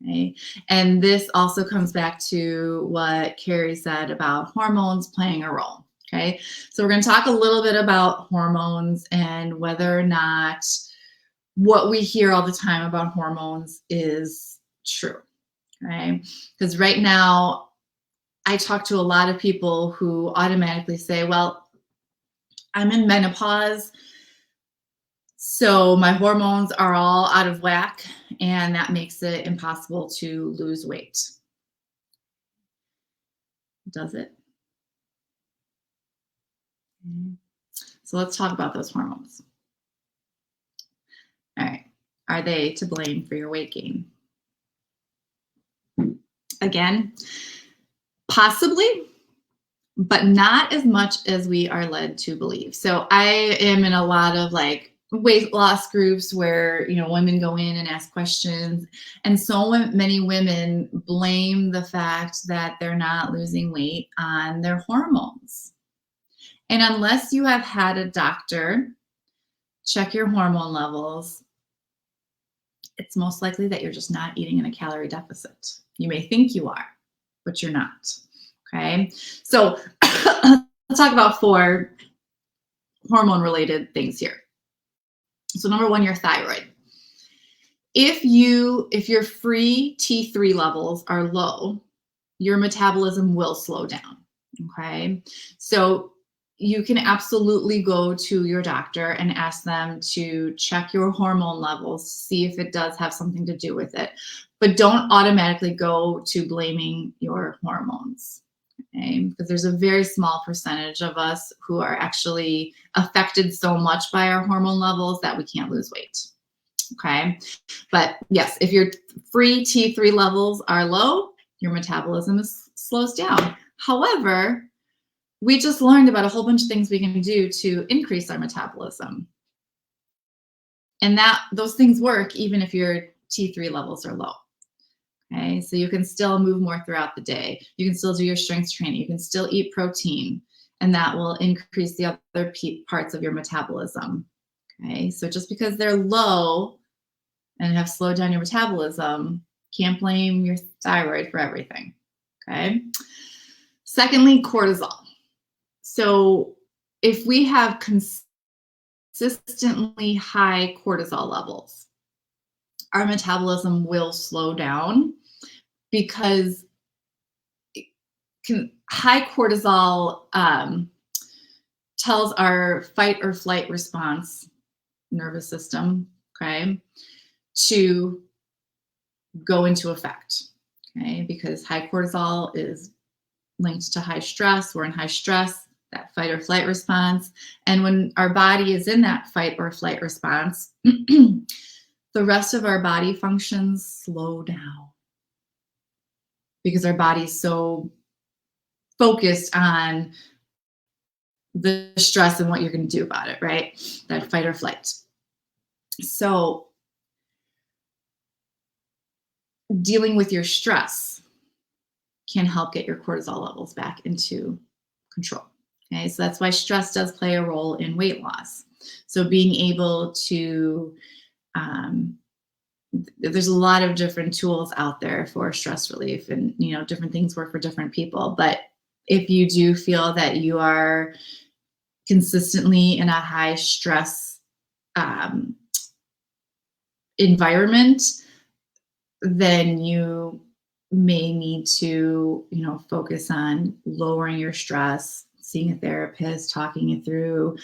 Okay. And this also comes back to what Carrie said about hormones playing a role. Okay. So we're going to talk a little bit about hormones and whether or not what we hear all the time about hormones is true. Okay. Because right now, I talk to a lot of people who automatically say, well, I'm in menopause, so my hormones are all out of whack, and that makes it impossible to lose weight. Does it? Okay. So let's talk about those hormones. All right. Are they to blame for your weight gain? Again, possibly, but not as much as we are led to believe. So I am in a lot of like weight loss groups where, you know, women go in and ask questions, and so many women blame the fact that they're not losing weight on their hormones. And unless you have had a doctor check your hormone levels, it's most likely that you're just not eating in a calorie deficit. You may think you are, but you're not. Okay, so let's talk about 4 hormone related things here. So number 1, your thyroid. If your free T3 levels are low, your metabolism will slow down. Okay, so you can absolutely go to your doctor and ask them to check your hormone levels, see if it does have something to do with it, but don't automatically go to blaming your hormones. Okay? Because there's a very small percentage of us who are actually affected so much by our hormone levels that we can't lose weight. Okay, but yes, if your free T3 levels are low, your metabolism slows down. However, we just learned about a whole bunch of things we can do to increase our metabolism. And those things work even if your T3 levels are low. Okay, so you can still move more throughout the day. You can still do your strength training. You can still eat protein, and that will increase the other parts of your metabolism. Okay, so just because they're low and have slowed down your metabolism, can't blame your thyroid for everything. Okay. Secondly, cortisol. So if we have consistently high cortisol levels, our metabolism will slow down because high cortisol tells our fight or flight response nervous system, okay, to go into effect, okay, because high cortisol is linked to high stress. We're in high stress, that fight or flight response. And when our body is in that fight or flight response, the rest of our body functions slow down because our body's so focused on the stress and what you're going to do about it, right? That fight or flight. So dealing with your stress can help get your cortisol levels back into control. Okay, so that's why stress does play a role in weight loss. So being able to, there's a lot of different tools out there for stress relief, and different things work for different people. But if you do feel that you are consistently in a high stress environment, then you may need to, focus on lowering your stress, seeing a therapist, talking it through,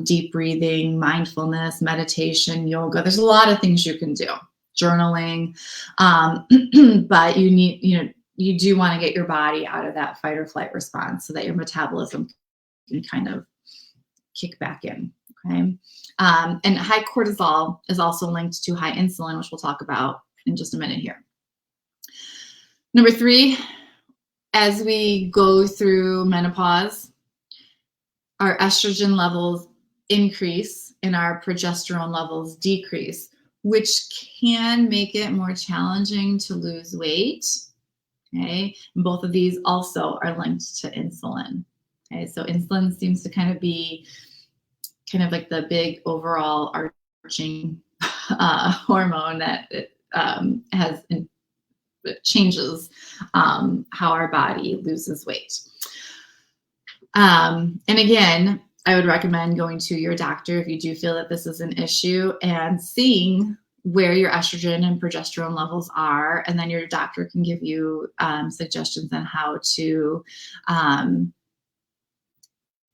deep breathing, mindfulness, meditation, yoga. There's a lot of things you can do, journaling, but you do want to get your body out of that fight or flight response so that your metabolism can kind of kick back in. Okay. And high cortisol is also linked to high insulin, which we'll talk about in just a minute here. Number 3, as we go through menopause, our estrogen levels increase and our progesterone levels decrease, which can make it more challenging to lose weight. Okay. And both of these also are linked to insulin. Okay. So insulin seems to kind of be like the big overall arching hormone that changes how our body loses weight. And again, I would recommend going to your doctor if you do feel that this is an issue and seeing where your estrogen and progesterone levels are. And then your doctor can give you suggestions on how to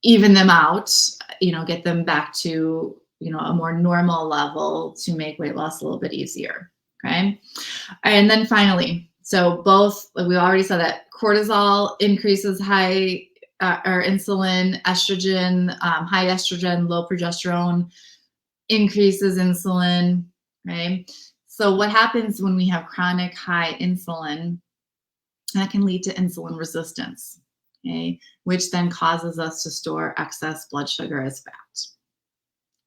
even them out, get them back to, a more normal level to make weight loss a little bit easier. Okay. And then finally, so both, we already said that cortisol increases high or insulin, estrogen, high estrogen, low progesterone increases insulin. Okay. So what happens when we have chronic high insulin? That can lead to insulin resistance. Okay, which then causes us to store excess blood sugar as fat.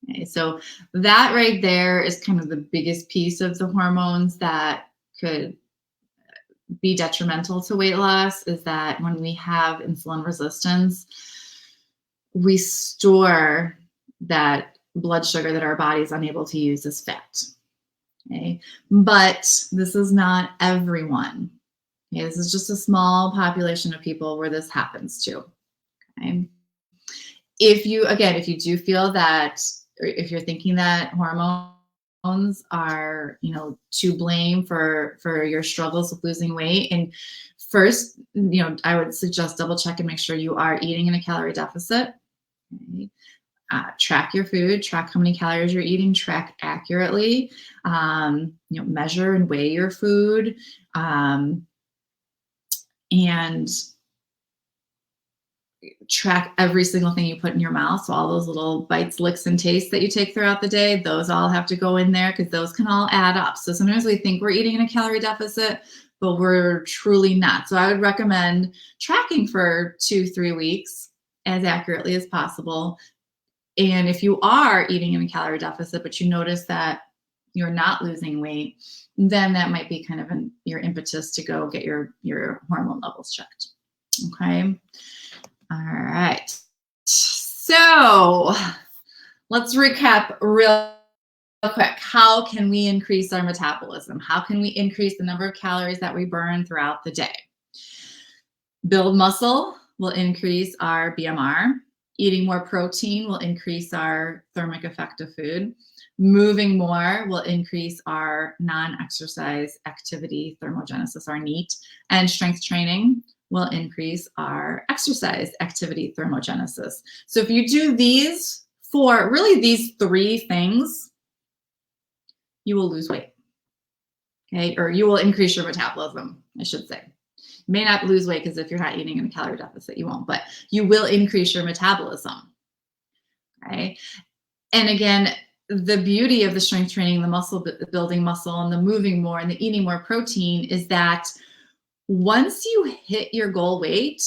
Okay, so that right there is kind of the biggest piece of the hormones that could be detrimental to weight loss, is that when we have insulin resistance, we store that blood sugar that our body is unable to use as fat. Okay, but this is not everyone. Okay, this is just a small population of people where this happens to. Okay. If you do feel that, or if you're thinking that hormones are, to blame for your struggles with losing weight, and first, I would suggest double check and make sure you are eating in a calorie deficit. Okay. Track your food, track how many calories you're eating, track accurately, measure and weigh your food. And track every single thing you put in your mouth. So all those little bites, licks, and tastes that you take throughout the day, those all have to go in there because those can all add up. So sometimes we think we're eating in a calorie deficit, but we're truly not. So I would recommend tracking for 2-3 weeks as accurately as possible. And if you are eating in a calorie deficit, but you notice that you're not losing weight, then that might be kind of your impetus to go get your hormone levels checked. Okay. All right. So let's recap real quick. How can we increase our metabolism? How can we increase the number of calories that we burn throughout the day? Build muscle will increase our BMR. Eating more protein will increase our thermic effect of food. Moving more will increase our non-exercise activity thermogenesis, our NEAT, and strength training will increase our exercise activity thermogenesis. So if you do these these 3 things, you will lose weight. Okay, or you will increase your metabolism, I should say. may not lose weight because if you're not eating in a calorie deficit, you won't, but you will increase your metabolism. Okay. And again, the beauty of the strength training, the muscle building muscle, and the moving more and the eating more protein is that once you hit your goal weight,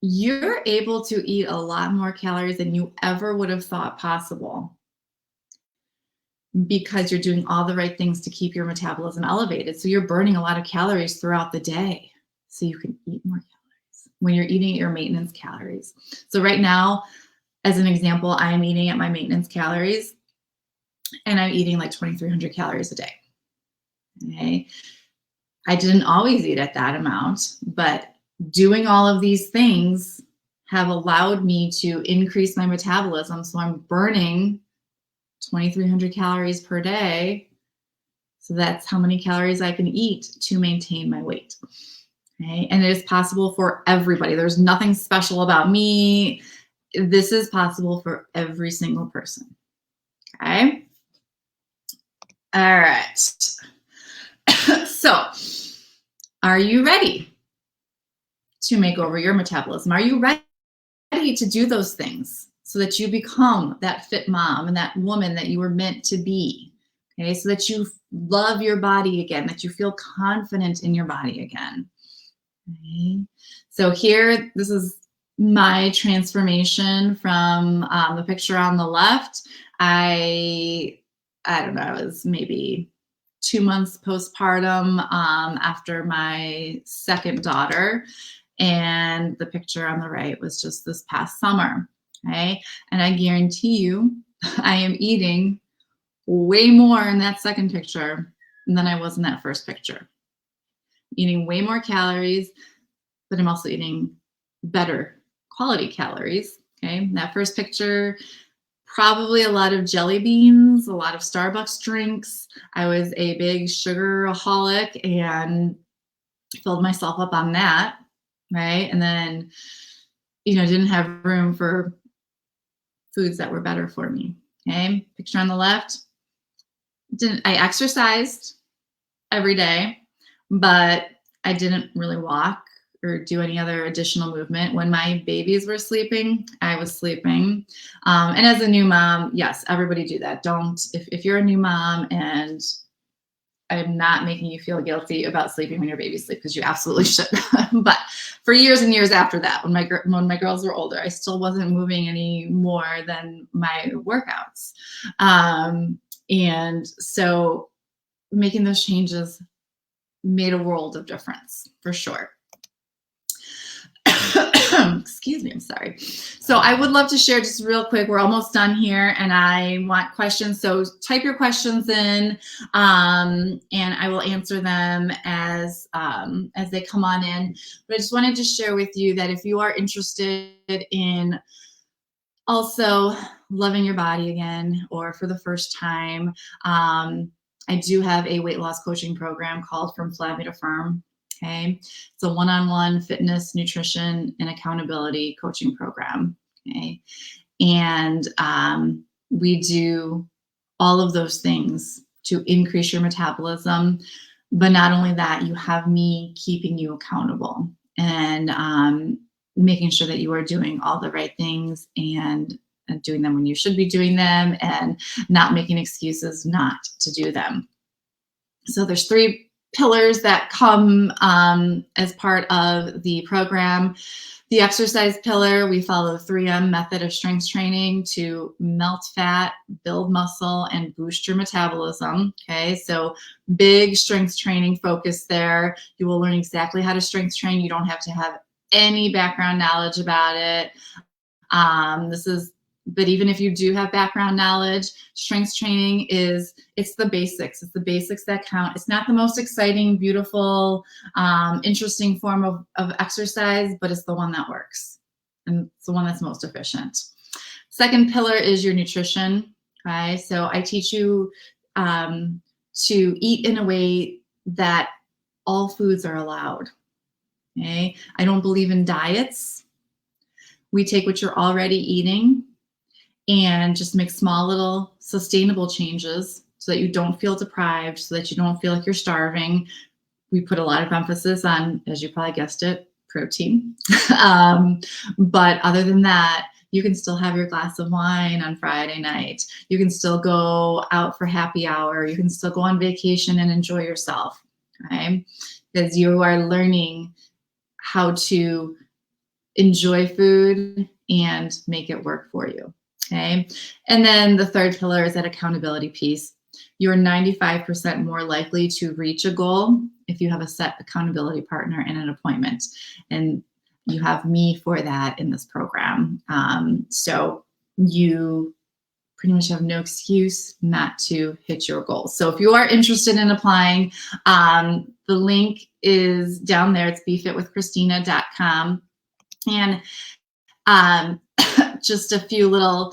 you're able to eat a lot more calories than you ever would have thought possible because you're doing all the right things to keep your metabolism elevated. So you're burning a lot of calories throughout the day so you can eat more calories when you're eating at your maintenance calories. So right now, as an example, I am eating at my maintenance calories and I'm eating like 2,300 calories a day. Okay. I didn't always eat at that amount, but doing all of these things have allowed me to increase my metabolism. So I'm burning 2,300 calories per day. So that's how many calories I can eat to maintain my weight. Okay. And it is possible for everybody. There's nothing special about me. This is possible for every single person. Okay. All right. So, are you ready to make over your metabolism? Are you ready to do those things so that you become that fit mom and that woman that you were meant to be? Okay, so that you love your body again, that you feel confident in your body again. Okay. So here, this is my transformation from the picture on the left. I don't know, it was maybe 2 months postpartum after my second daughter. And the picture on the right was just this past summer. Okay. And I guarantee you, I am eating way more in that second picture than I was in that first picture. Eating way more calories, but I'm also eating better quality calories. Okay. That first picture, probably a lot of jelly beans, a lot of Starbucks drinks. I was a big sugaraholic and filled myself up on that. Right. And then, didn't have room for foods that were better for me. Okay. Picture on the left. I exercised every day, but I didn't really walk or do any other additional movement. When my babies were sleeping, I was sleeping. And as a new mom, yes, everybody do that. If you're a new mom, and I'm not making you feel guilty about sleeping when your babies sleep, because you absolutely should. But for years and years after that, when my girls were older, I still wasn't moving any more than my workouts. And so making those changes made a world of difference, for sure. Excuse me, I'm sorry. So I would love to share just real quick. We're almost done here, and I want questions. So type your questions in, and I will answer them as they come on in. But I just wanted to share with you that if you are interested in also loving your body again, or for the first time, I do have a weight loss coaching program called From Flabby to Firm. Okay. It's a one-on-one fitness, nutrition, and accountability coaching program. Okay. And we do all of those things to increase your metabolism. But not only that, you have me keeping you accountable and making sure that you are doing all the right things and doing them when you should be doing them, and not making excuses not to do them. So there's 3 pillars that come as part of the program. The exercise pillar, we follow the 3M method of strength training to melt fat, build muscle, and boost your metabolism. Okay, so big strength training focus there. You will learn exactly how to strength train. You don't have to have any background knowledge about it. But even if you do have background knowledge, strength training it's the basics. It's the basics that count. It's not the most exciting, beautiful, interesting form of exercise, but it's the one that works. And it's the one that's most efficient. Second pillar is your nutrition. Okay, so I teach you to eat in a way that all foods are allowed. Okay, I don't believe in diets. We take what you're already eating and just make small little sustainable changes so that you don't feel deprived, so that you don't feel like you're starving. we put a lot of emphasis on, as you probably guessed it, protein. But other than that, you can still have your glass of wine on Friday night. You can still go out for happy hour. You can still go on vacation and enjoy yourself, okay? Because you are learning how to enjoy food and make it work for you, okay? And then the third pillar is that accountability piece. You're 95% more likely to reach a goal if you have a set accountability partner and an appointment. And you have me for that in this program. So you pretty much have no excuse not to hit your goals. So if you are interested in applying, the link is down there. It's befitwithchristina.com. And just a few little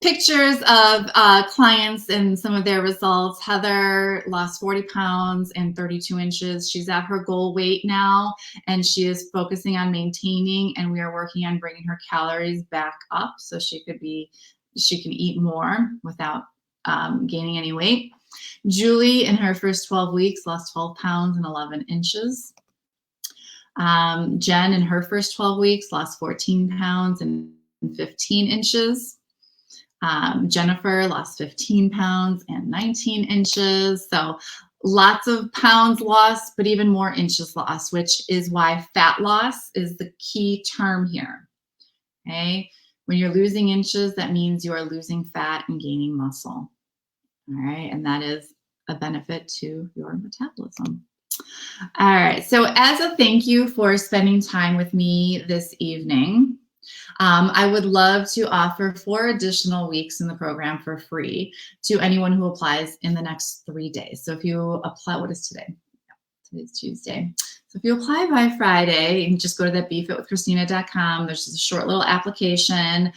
pictures of clients and some of their results. Heather lost 40 pounds and 32 inches. She's at her goal weight now, and she is focusing on maintaining, and we are working on bringing her calories back up so she can eat more without gaining any weight. Julie, in her first 12 weeks, lost 12 pounds and 11 inches. Jen, in her first 12 weeks, lost 14 pounds and 15 inches. Jennifer lost 15 pounds and 19 inches. So lots of pounds lost, but even more inches lost, which is why fat loss is the key term here. Okay. When you're losing inches, that means you are losing fat and gaining muscle. All right. And that is a benefit to your metabolism. All right. So as a thank you for spending time with me this evening, I would love to offer 4 additional weeks in the program for free to anyone who applies in the next 3 days. So if you apply, what is today? Today's Tuesday. So if you apply by Friday, you can just go to that befitwithchristina.com. There's just a short little application.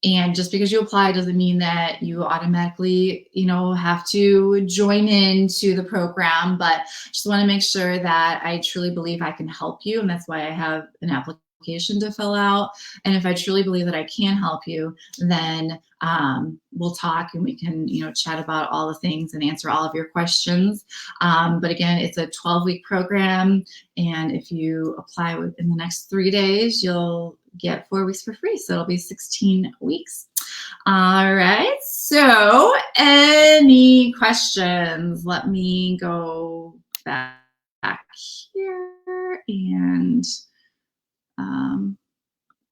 And just because you apply doesn't mean that you automatically, have to join into the program, but just want to make sure that I truly believe I can help you. And that's why I have an application to fill out. And if I truly believe that I can help you, then we'll talk and we can, chat about all the things and answer all of your questions. But again, it's a 12-week program. And if you apply within the next 3 days, you'll get 4 weeks for free. So it'll be 16 weeks. All right. So any questions? Let me go back here and,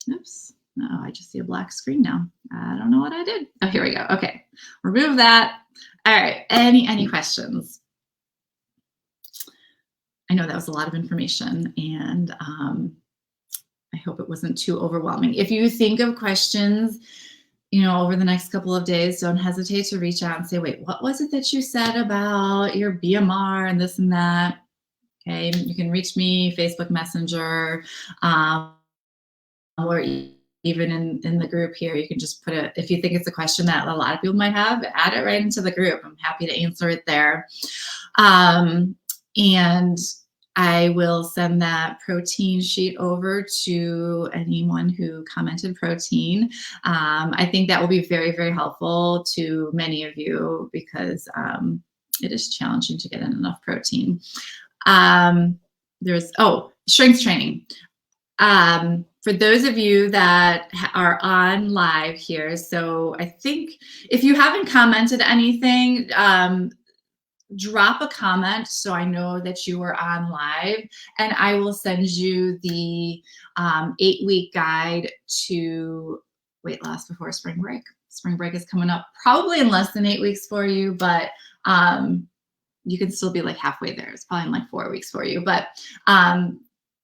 oops. No, I just see a black screen now. I don't know what I did. Oh, here we go. Okay. Remove that. All right. Any questions? I know that was a lot of information, and I hope it wasn't too overwhelming. If you think of questions, over the next couple of days, don't hesitate to reach out and say, wait, what was it that you said about your BMR and this and that? Okay. You can reach me, Facebook Messenger, or even in the group here. You can just put it, if you think it's a question that a lot of people might have, add it right into the group. I'm happy to answer it there. And I will send that protein sheet over to anyone who commented protein. I think that will be very, very helpful to many of you because it is challenging to get in enough protein. Strength training. For those of you that are on live here, so I think if you haven't commented anything, drop a comment so I know that you are on live, and I will send you the 8-week guide to weight loss before spring break. Spring break is coming up probably in less than 8 weeks for you, but you can still be like halfway there. It's probably in like 4 weeks for you, but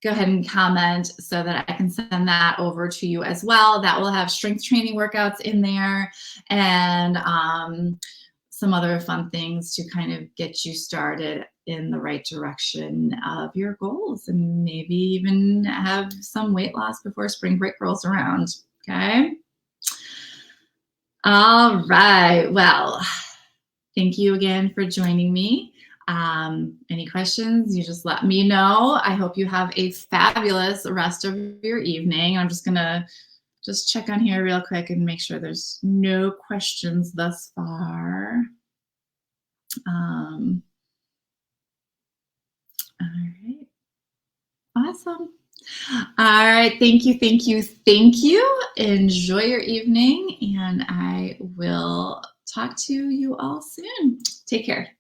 go ahead and comment so that I can send that over to you as well. That will have strength training workouts in there and some other fun things to kind of get you started in the right direction of your goals and maybe even have some weight loss before spring break rolls around. Okay. All right. Well, thank you again for joining me. Any questions, you just let me know. I hope you have a fabulous rest of your evening. I'm just going to check on here real quick and make sure there's no questions thus far. All right. Awesome. All right. Thank you. Thank you. Thank you. Enjoy your evening, and I will talk to you all soon. Take care.